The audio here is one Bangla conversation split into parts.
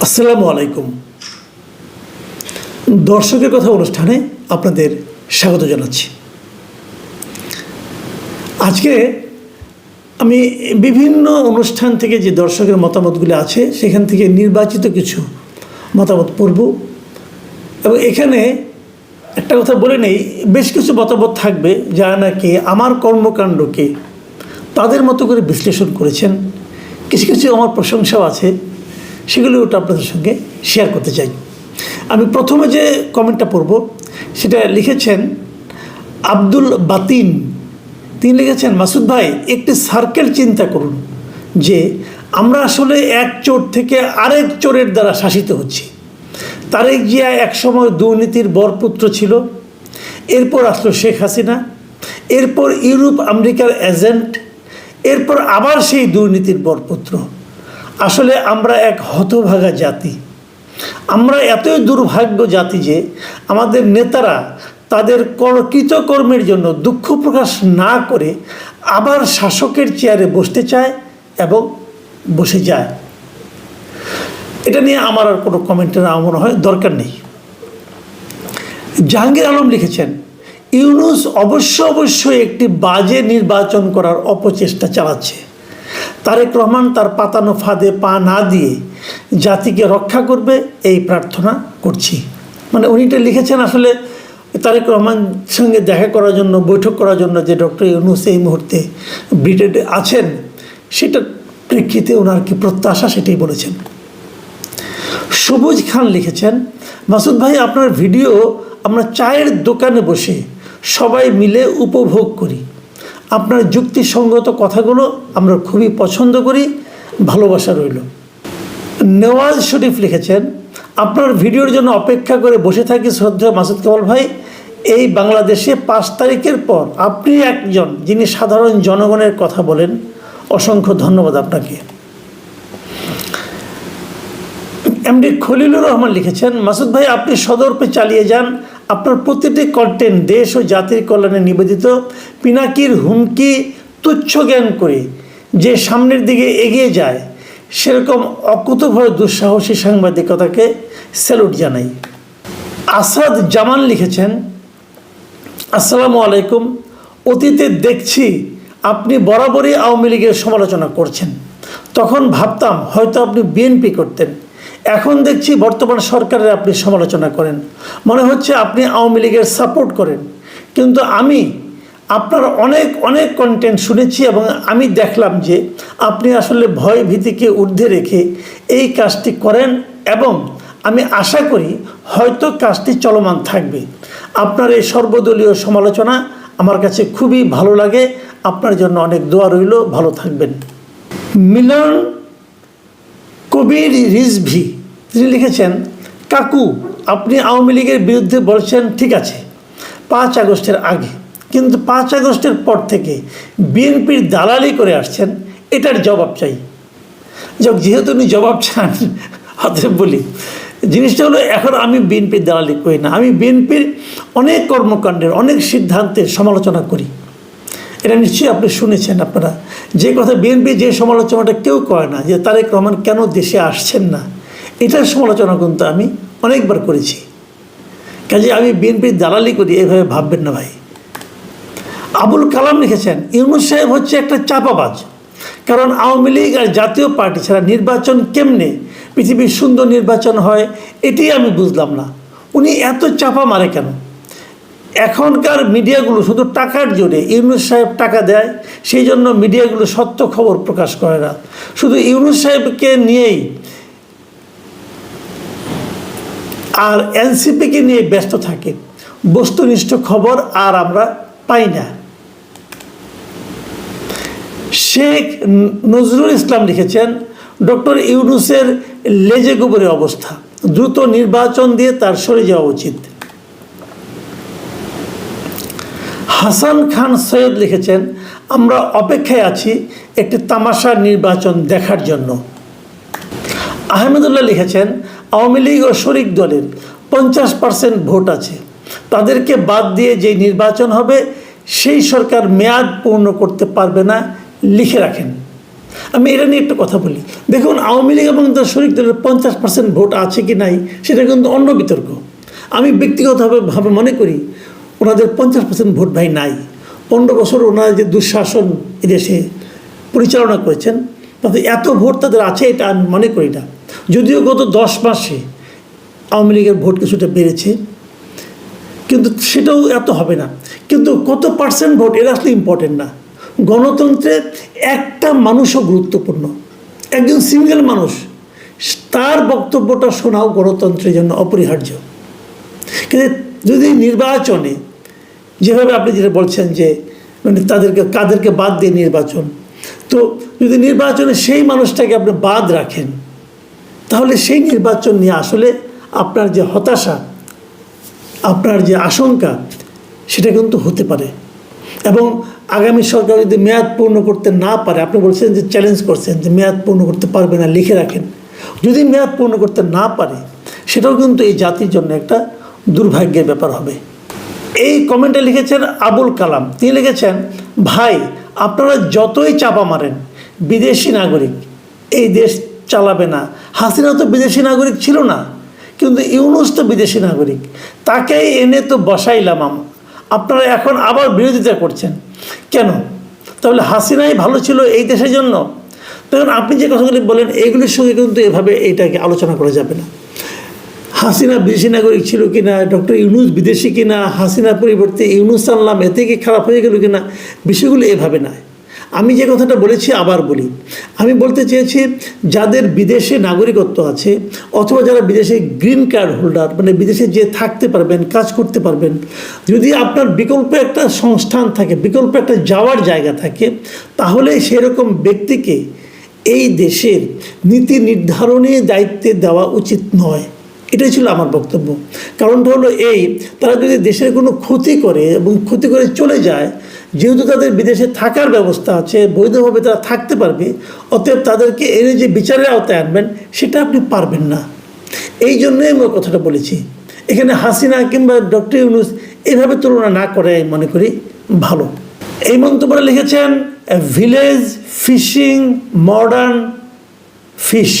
আসসালামু আলাইকুম। দর্শকের কথা অনুষ্ঠানে আপনাদের স্বাগত জানাচ্ছি। আজকে আমি বিভিন্ন অনুষ্ঠান থেকে যে দর্শকের মতামতগুলো আছে সেখান থেকে নির্বাচিত কিছু মতামত পড়ব এবং এখানে একটা কথা বলে নেই, বেশ কিছু মতামত থাকবে যারা নাকি আমার কর্মকাণ্ডকে তাদের মতো করে বিশ্লেষণ করেছেন। কিছু কিছু আমার প্রশংসাও আছে, সেগুলো ওটা আপনাদের সঙ্গে শেয়ার করতে চাই। আমি প্রথমে যে কমেন্টটা পড়ব সেটা লিখেছেন আব্দুল বাতিন। তিনি লিখেছেন, মাসুদ ভাই একটি সার্কেল চিন্তা করুন যে আমরা আসলে এক চোর থেকে আরেক চোরের দ্বারা শাসিত হচ্ছি। তারেক জিয়া একসময় দুর্নীতির বরপুত্র ছিল, এরপর আসলো শেখ হাসিনা, এরপর ইউরোপ আমেরিকার এজেন্ট, এরপর আবার সেই দুর্নীতির বরপুত্র। আসলে আমরা এক হতভাগা জাতি। আমরা এতই দুর্ভাগ্য জাতি যে আমাদের নেতারা তাদের কৃতকর্মের জন্য দুঃখ প্রকাশ না করে আবার শাসকের চেয়ারে বসতে চায় এবং বসে যায়। এটা নিয়ে আমার আর কোনো কমেন্টের মনে হয় দরকার নেই। জাহাঙ্গীর আলম লিখেছেন, ইউনূস অবশ্যই একটি বাজে নির্বাচন করার অপচেষ্টা চালাচ্ছে। তারেক রহমান তার পাতানো ফাঁদে পা না দিয়ে জাতিকে রক্ষা করবে এই প্রার্থনা করছি। মানে উনি এটা লিখেছেন আসলে তারেক রহমান সঙ্গে দেখা করার জন্য, বৈঠক করার জন্য যে ডক্টর ইউনূস এই মুহূর্তে ব্রিটেনে আছেন সেটার প্রেক্ষিতে ওনার কি প্রত্যাশা সেটাই বলেছেন। সবুজ খান লিখেছেন, মাসুদ ভাই আপনার ভিডিও আমরা চায়ের দোকানে বসে সবাই মিলে উপভোগ করি। আপনার যুক্তিসঙ্গত কথাগুলো আমরা খুবই পছন্দ করি, ভালোবাসা রইল। নেওয়াজ শরীফ লিখেছেন, আপনার ভিডিওর জন্য অপেক্ষা করে বসে থাকি শ্রদ্ধেয় মাসুদ কামাল ভাই। এই বাংলাদেশে 5 তারিখের পর আপনি একজন যিনি সাধারণ জনগণের কথা বলেন, অসংখ্য ধন্যবাদ আপনাকে। এমডি খলিলুর রহমান লিখেছেন, মাসুদ ভাই আপনি সদর্পে চালিয়ে যান, আপনার প্রতিটি কন্টেন্ট দেশ ও জাতির কল্যাণে নিবেদিত। পিনাকির হুমকি তুচ্ছ জ্ঞান করে যে সামনের দিকে এগিয়ে যায় সেরকম অকুতভয় দুঃসাহসী সাংবাদিকতাকে স্যালুট জানাই। আসাদ জামান লিখেছেন, আসসালামু আলাইকুম। অতীতে দেখছি আপনি বরাবরই আওয়ামী লীগের সমালোচনা করছেন। তখন ভাবতাম হয়তো আপনি বিএনপি করতেন। এখন দেখছি বর্তমান সরকারের আপনি সমালোচনা করেন। মনে হচ্ছে আপনি আওয়ামী লীগের সাপোর্ট করেন। কিন্তু আমি আপনার অনেক কন্টেন্ট শুনেছি এবং আমি দেখলাম যে আপনি আসলে ভয় ভীতিকে ঊর্ধ্বে রেখে এই কাজটি করেন এবং আমি আশা করি হয়তো কাজটি চলমান থাকবে। আপনার এই সর্বদলীয় সমালোচনা আমার কাছে খুবই ভালো লাগে। আপনার জন্য অনেক দোয়া রইল, ভালো থাকবেন। মিলন কবির রিজভি তিনি লিখেছেন, কাকু আপনি আওয়ামী লীগের বিরুদ্ধে বলছেন ঠিক আছে 5 আগস্টের আগে, কিন্তু 5 আগস্টের পর থেকে বিএনপির দালালি করে আসছেন, এটার জবাব চাই। যেহেতু উনি জবাব চান অতএব বলি, জিনিসটা হলো এখন আমি বিএনপির দালালি করি না, আমি বিএনপির অনেক কর্মকাণ্ডের অনেক সিদ্ধান্তের সমালোচনা করি। এটা নিশ্চয়ই আপনি শুনেছেন। আপনারা যে কথা বিএনপি যে সমালোচনাটা কেউ করে না, যে তারেক রহমান কেন দেশে আসছেন না, এটার সমালোচনা কিন্তু আমি অনেকবার করেছি। কাজে আমি বিএনপির দালালি করি এভাবে ভাববেন না ভাই। আবুল কালাম লিখেছেন, ইউনূস সাহেব হচ্ছে একটা চাপাবাজ। কারণ আওয়ামী লীগ আর জাতীয় পার্টি ছাড়া নির্বাচন কেমনে পৃথিবীর সুন্দর নির্বাচন হয় এটাই আমি বুঝলাম না। উনি এত চাপা মারে কেন? এখনকার মিডিয়াগুলো শুধু টাকার জোরে, ইউনূস সাহেব টাকা দেয় সেই জন্য মিডিয়াগুলো সত্য খবর প্রকাশ করে না, শুধু ইউনূস সাহেবকে নিয়েই আর এনসিপিকে নিয়ে ব্যস্ত থাকে। বস্তুনিষ্ঠ খবর আর আমরা পাই না। শেখ নজরুল ইসলাম লিখেছেন, ডক্টর ইউনূসের লেজে গোবরে অবস্থা, দ্রুত নির্বাচন দিয়ে তার সরে যাওয়া উচিত। হাসান খান সৈয়দ লিখেছেন, আমরা অপেক্ষায় আছি একটি তামাশার নির্বাচন দেখার জন্য। আহমেদুল্লাহ লিখেছেন, আওয়ামী লীগ ও শরিক দলের 50% ভোট আছে, তাদেরকে বাদ দিয়ে যে নির্বাচন হবে সেই সরকার মেয়াদ পূর্ণ করতে পারবে না, লিখে রাখেন। আমি এটা নিয়ে একটা কথা বলি। দেখুন, আওয়ামী লীগ এবং তার শরিক দলের 50% ভোট আছে কি নাই সেটা কিন্তু অন্য বিতর্ক। আমি ব্যক্তিগতভাবে মনে করি ওনাদের 50% ভোট ভাই নাই। 15 বছর ওনারা যে দুঃশাসন এদেশে পরিচালনা করেছেন তাতে এত ভোট তাদের আছে এটা আমি মনে করি না। যদিও গত 10 মাসে আওয়ামী লীগের ভোট কিছুটা বেড়েছে, কিন্তু সেটাও এত হবে না। কিন্তু কত পার্সেন্ট ভোট এটা আসলে ইম্পর্টেন্ট না। গণতন্ত্রে একটা মানুষও গুরুত্বপূর্ণ, একজন সিঙ্গেল মানুষ, তার বক্তব্যটা শোনাও গণতন্ত্রের জন্য অপরিহার্য। কিন্তু যদি নির্বাচনে যেভাবে আপনি যেটা বলছেন যে মানে কাদেরকে বাদ দিয়ে নির্বাচন, তো যদি নির্বাচনে সেই মানুষটাকে আপনি বাদ রাখেন তাহলে সেই নির্বাচন নিয়ে আসলে আপনার যে হতাশা, আপনার যে আশঙ্কা সেটা কিন্তু হতে পারে। এবং আগামী সরকার যদি মেয়াদ পূর্ণ করতে না পারে, আপনি বলছেন যে চ্যালেঞ্জ করছেন যে মেয়াদ পূর্ণ করতে পারবে না, লিখে রাখেন। যদি মেয়াদ পূর্ণ করতে না পারে সেটাও কিন্তু এই জাতির জন্য একটা দুর্ভাগ্যের ব্যাপার হবে। এই কমেন্টে লিখেছেন আবুল কালাম। তিনি লিখেছেন, ভাই আপনারা যতই চাপা মারেন বিদেশি নাগরিক এই দেশ চালাবে না। হাসিনা তো বিদেশি নাগরিক ছিল না, কিন্তু ইউনূস তো বিদেশি নাগরিক, তাকেই এনে তো বসাইলাম। আপনারা এখন আবার বিরোধিতা করছেন কেন? তাহলে হাসিনাই ভালো ছিল এই দেশের জন্য? তখন আপনি যে কথাগুলি বলেন এইগুলির সঙ্গে কিন্তু এভাবে এইটাকে আলোচনা করা যাবে না। হাসিনা বিদেশি নাগরিক ছিল কিনা, ডক্টর ইউনূস বিদেশি কিনা, হাসিনার পরিবর্তে ইউনূস আনলাম এতে কি খারাপ হয়ে গেল কিনা, বিষয়গুলো এভাবে না। আমি যে কথাটা বলেছি আবার বলি, আমি বলতে চেয়েছি যাদের বিদেশে নাগরিকত্ব আছে অথবা যারা বিদেশে গ্রিন কার্ড হোল্ডার, মানে বিদেশে যে থাকতে পারবেন, কাজ করতে পারবেন, যদি আপনার বিকল্প একটা সংস্থান থাকে, বিকল্প একটা যাওয়ার জায়গা থাকে, তাহলে সেরকম ব্যক্তিকে এই দেশের নীতি নির্ধারণী দায়িত্বে দেওয়া উচিত নয়। এটাই ছিল আমার বক্তব্য। কারণটা হলো এই, তারা যদি দেশের কোনো ক্ষতি করে এবং ক্ষতি করে চলে যায়, যেহেতু তাদের বিদেশে থাকার ব্যবস্থা আছে, বৈধভাবে তারা থাকতে পারবে, অতএব তাদেরকে এনে যে বিচারের আওতায় আনবেন সেটা আপনি পারবেন না। এই জন্যই আমি কথাটা বলেছি। এখানে হাসিনা কিংবা ডক্টর ইউনূস এভাবে তুলনা না করে আমি মনে করি ভালো। এই মন্তব্যটা লিখেছেন ভিলেজ ফিশিং মডার্ন ফিশ,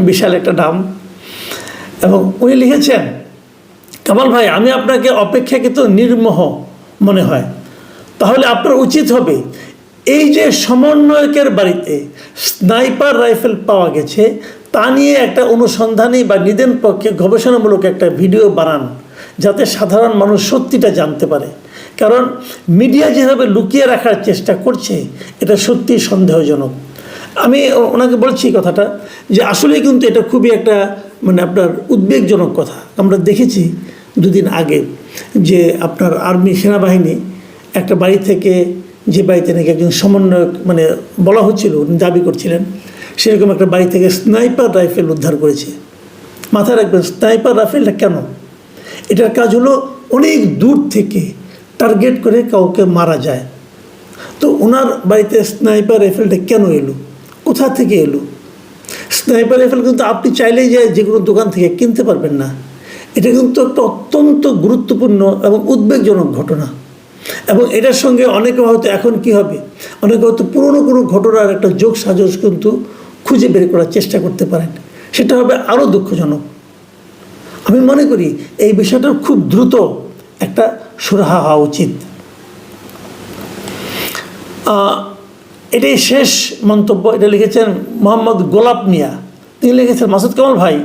বিশাল একটা নাম। এবং উনি লিখেছেন, কামাল ভাই আমি আপনাকে অপেক্ষাকৃত নির্মোহ মনে হয়, তাহলে আপনার উচিত হবে এই যে সমন্বয়কের বাড়িতে স্নাইপার রাইফেল পাওয়া গেছে তা নিয়ে একটা অনুসন্ধানী বা নিদেন পক্ষে গবেষণামূলক একটা ভিডিও বানান, যাতে সাধারণ মানুষ সত্যিটা জানতে পারে। কারণ মিডিয়া যেভাবে লুকিয়ে রাখার চেষ্টা করছে এটা সত্যি সন্দেহজনক। আমি ওনাকে বলছি কথাটা যে আসলে কিন্তু এটা খুবই একটা মানে আপনার উদ্বেগজনক কথা। আমরা দেখেছি দুদিন আগে যে আপনার আর্মি সেনাবাহিনী একটা বাড়ি থেকে, যে বাড়িতে নাকি একজন সমন্বয়ক মানে বলা হচ্ছিল, দাবি করছিলেন, সেরকম একটা বাড়ি থেকে স্নাইপার রাইফেল উদ্ধার করেছে। মাথায় রাখবেন, স্নাইপার রাইফেলটা কেন? এটার কাজ হলো অনেক দূর থেকে টার্গেট করে কাউকে মারা যায়। তো ওনার বাড়িতে স্নাইপার রাইফেলটা কেন এলো, কোথা থেকে এলো? স্নাইপার রাইফেল কিন্তু আপনি চাইলেই যে কোনো দোকান থেকে কিনতে পারবেন না। এটা কিন্তু একটা অত্যন্ত গুরুত্বপূর্ণ এবং উদ্বেগজনক ঘটনা। এবং এটার সঙ্গে অনেকে হয়তো এখন কি হবে, অনেকে হয়তো পুরনো কোনো ঘটনার একটা যোগ সাজস কিন্তু খুঁজে বের করার চেষ্টা করতে পারেন, সেটা হবে আরও দুঃখজনক। আমি মনে করি এই বিষয়টার খুব দ্রুত একটা সুরাহা হওয়া উচিত। এটাই শেষ মন্তব্য। এটা লিখেছেন মোহাম্মদ গোলাপ মিয়া। তিনি লিখেছেন, মাসুদ কামাল ভাই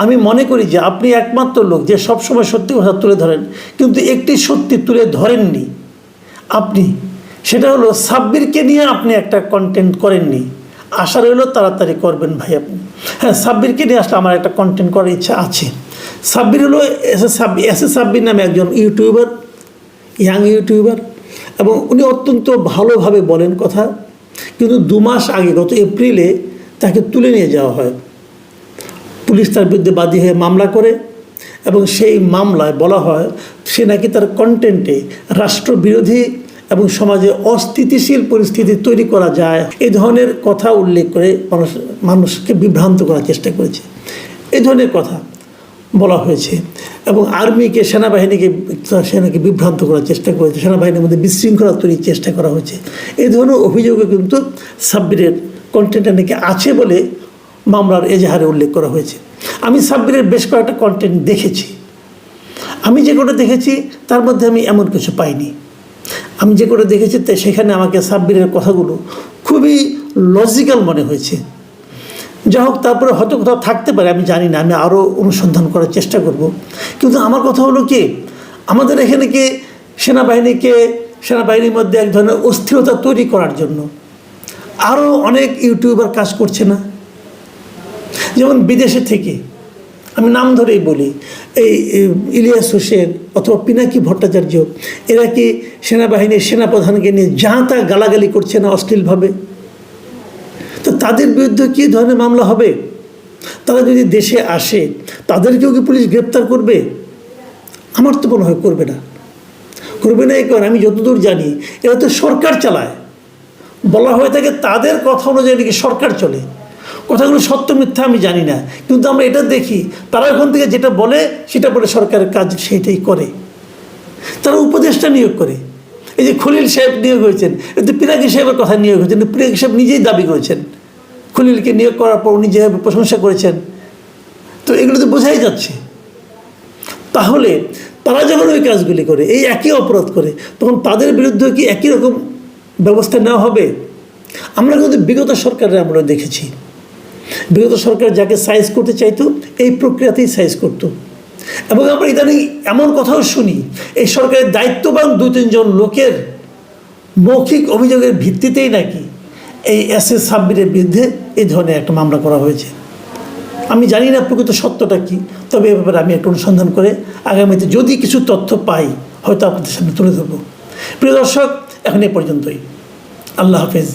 আমি মনে করি যে আপনি একমাত্র লোক যে সবসময় সত্যি কথা তুলে ধরেন, কিন্তু একটি সত্যি তুলে ধরেননি আপনি, সেটা হলো সাব্বিরকে নিয়ে আপনি একটা কন্টেন্ট করেননি। আশা রইল তাড়াতাড়ি করবেন ভাই আপনি। হ্যাঁ, সাব্বিরকে নিয়ে আসলে আমার একটা কন্টেন্ট করার ইচ্ছা আছে। সাব্বির হলো এস এ সাব্বির নামে একজন ইউটিউবার, ইয়াং ইউটিউবার, এবং উনি অত্যন্ত ভালোভাবে বলেন কথা। কিন্তু 2 মাস আগে গত এপ্রিলে তাকে তুলে নিয়ে যাওয়া হয়, পুলিশ তার বিরুদ্ধে বাদী হয়ে মামলা করে, এবং সেই মামলায় বলা হয় সে নাকি তার কন্টেন্টে রাষ্ট্রবিরোধী এবং সমাজে অস্থিতিশীল পরিস্থিতি তৈরি করা যায় এই ধরনের কথা উল্লেখ করে মানুষকে বিভ্রান্ত করার চেষ্টা করেছে। এই ধরনের কথা বলা হয়েছে এবং আর্মিকে সেনাকে বিভ্রান্ত করার চেষ্টা করেছে, সেনাবাহিনীর মধ্যে বিশৃঙ্খলা তৈরির চেষ্টা করা হয়েছে। এই ধরনের অভিযোগও কিন্তু সাব্বিরের কন্টেন্টে নাকি আছে বলে মামলার এজাহারে উল্লেখ করা হয়েছে। আমি সাব্বিরের বেশ কয়েকটা কন্টেন্ট দেখেছি। আমি যে কটা দেখেছি তার মধ্যে আমি এমন কিছু পাইনি। আমি যে কটা দেখেছি সেখানে আমাকে সাব্বিরের কথাগুলো খুবই লজিক্যাল মনে হয়েছে। যা হোক, তারপরে হয়তো কোথাও থাকতে পারে, আমি জানি না, আমি আরও অনুসন্ধান করার চেষ্টা করব। কিন্তু আমার কথা হলো কি, আমাদের এখানে কি সেনাবাহিনীর মধ্যে এক ধরনের অস্থিরতা তৈরি করার জন্য আরও অনেক ইউটিউবার কাজ করছে না? যেমন বিদেশে থেকে আমি নাম ধরেই বলি, এই ইলিয়াস হোসেন অথবা পিনাকি ভট্টাচার্য, এরা কি সেনাবাহিনীর সেনাপ্রধানকে নিয়ে যা তা গালাগালি করছে না অশ্লীলভাবে? তো তাদের বিরুদ্ধে কী ধরনের মামলা হবে? তারা যদি দেশে আসে তাদেরকেও কি পুলিশ গ্রেপ্তার করবে? আমার তো মনে হয় করবে না। এই কারণে আমি যতদূর জানি এরা তো সরকার চালায়, বলা হয়ে থাকে তাদের কথা অনুযায়ী নাকি সরকার চলে। কথাগুলো সত্য মিথ্যা আমি জানি না, কিন্তু আমরা এটা দেখি তারা ওখান থেকে যেটা বলে সেটা বলে সরকারের কাজ সেইটাই করে। তারা উপদেষ্টা নিয়োগ করে। এই যে খলিল সাহেব নিয়োগ হয়েছেন, এতে পিনাকি সাহেবের কথা নিয়োগ হয়েছেন, পিনাকি সাহেব নিজেই দাবি করেছেন, খলিলকে নিয়োগ করার পর উনি যেভাবে প্রশংসা করেছেন। তো এগুলো তো বোঝাই যাচ্ছে। তাহলে তারা যখন ওই কাজগুলি করে, এই একই অপরাধ করে, তখন তাদের বিরুদ্ধে কি একই রকম ব্যবস্থা নেওয়া হবে? আমরা কিন্তু বিগত সরকারের আমরা দেখেছি, বিগত সরকার যাকে সাইজ করতে চাইতো এই প্রক্রিয়াতেই সাইজ করত। এবং আমরা ইদানিং এমন কথাও শুনি, এই সরকারের দায়িত্ববান 2-3 জন লোকের মৌখিক অভিযোগের ভিত্তিতেই নাকি এই SS সাব্বিরের বিরুদ্ধে এই ধরনের একটা মামলা করা হয়েছে। আমি জানি না প্রকৃত সত্যটা কী, তবে এ ব্যাপারে আমি একটা অনুসন্ধান করে আগামীতে যদি কিছু তথ্য পাই হয়তো আপনাদের সামনে তুলে ধরব। প্রিয় দর্শক, এখন এ পর্যন্তই। আল্লাহ হাফেজ।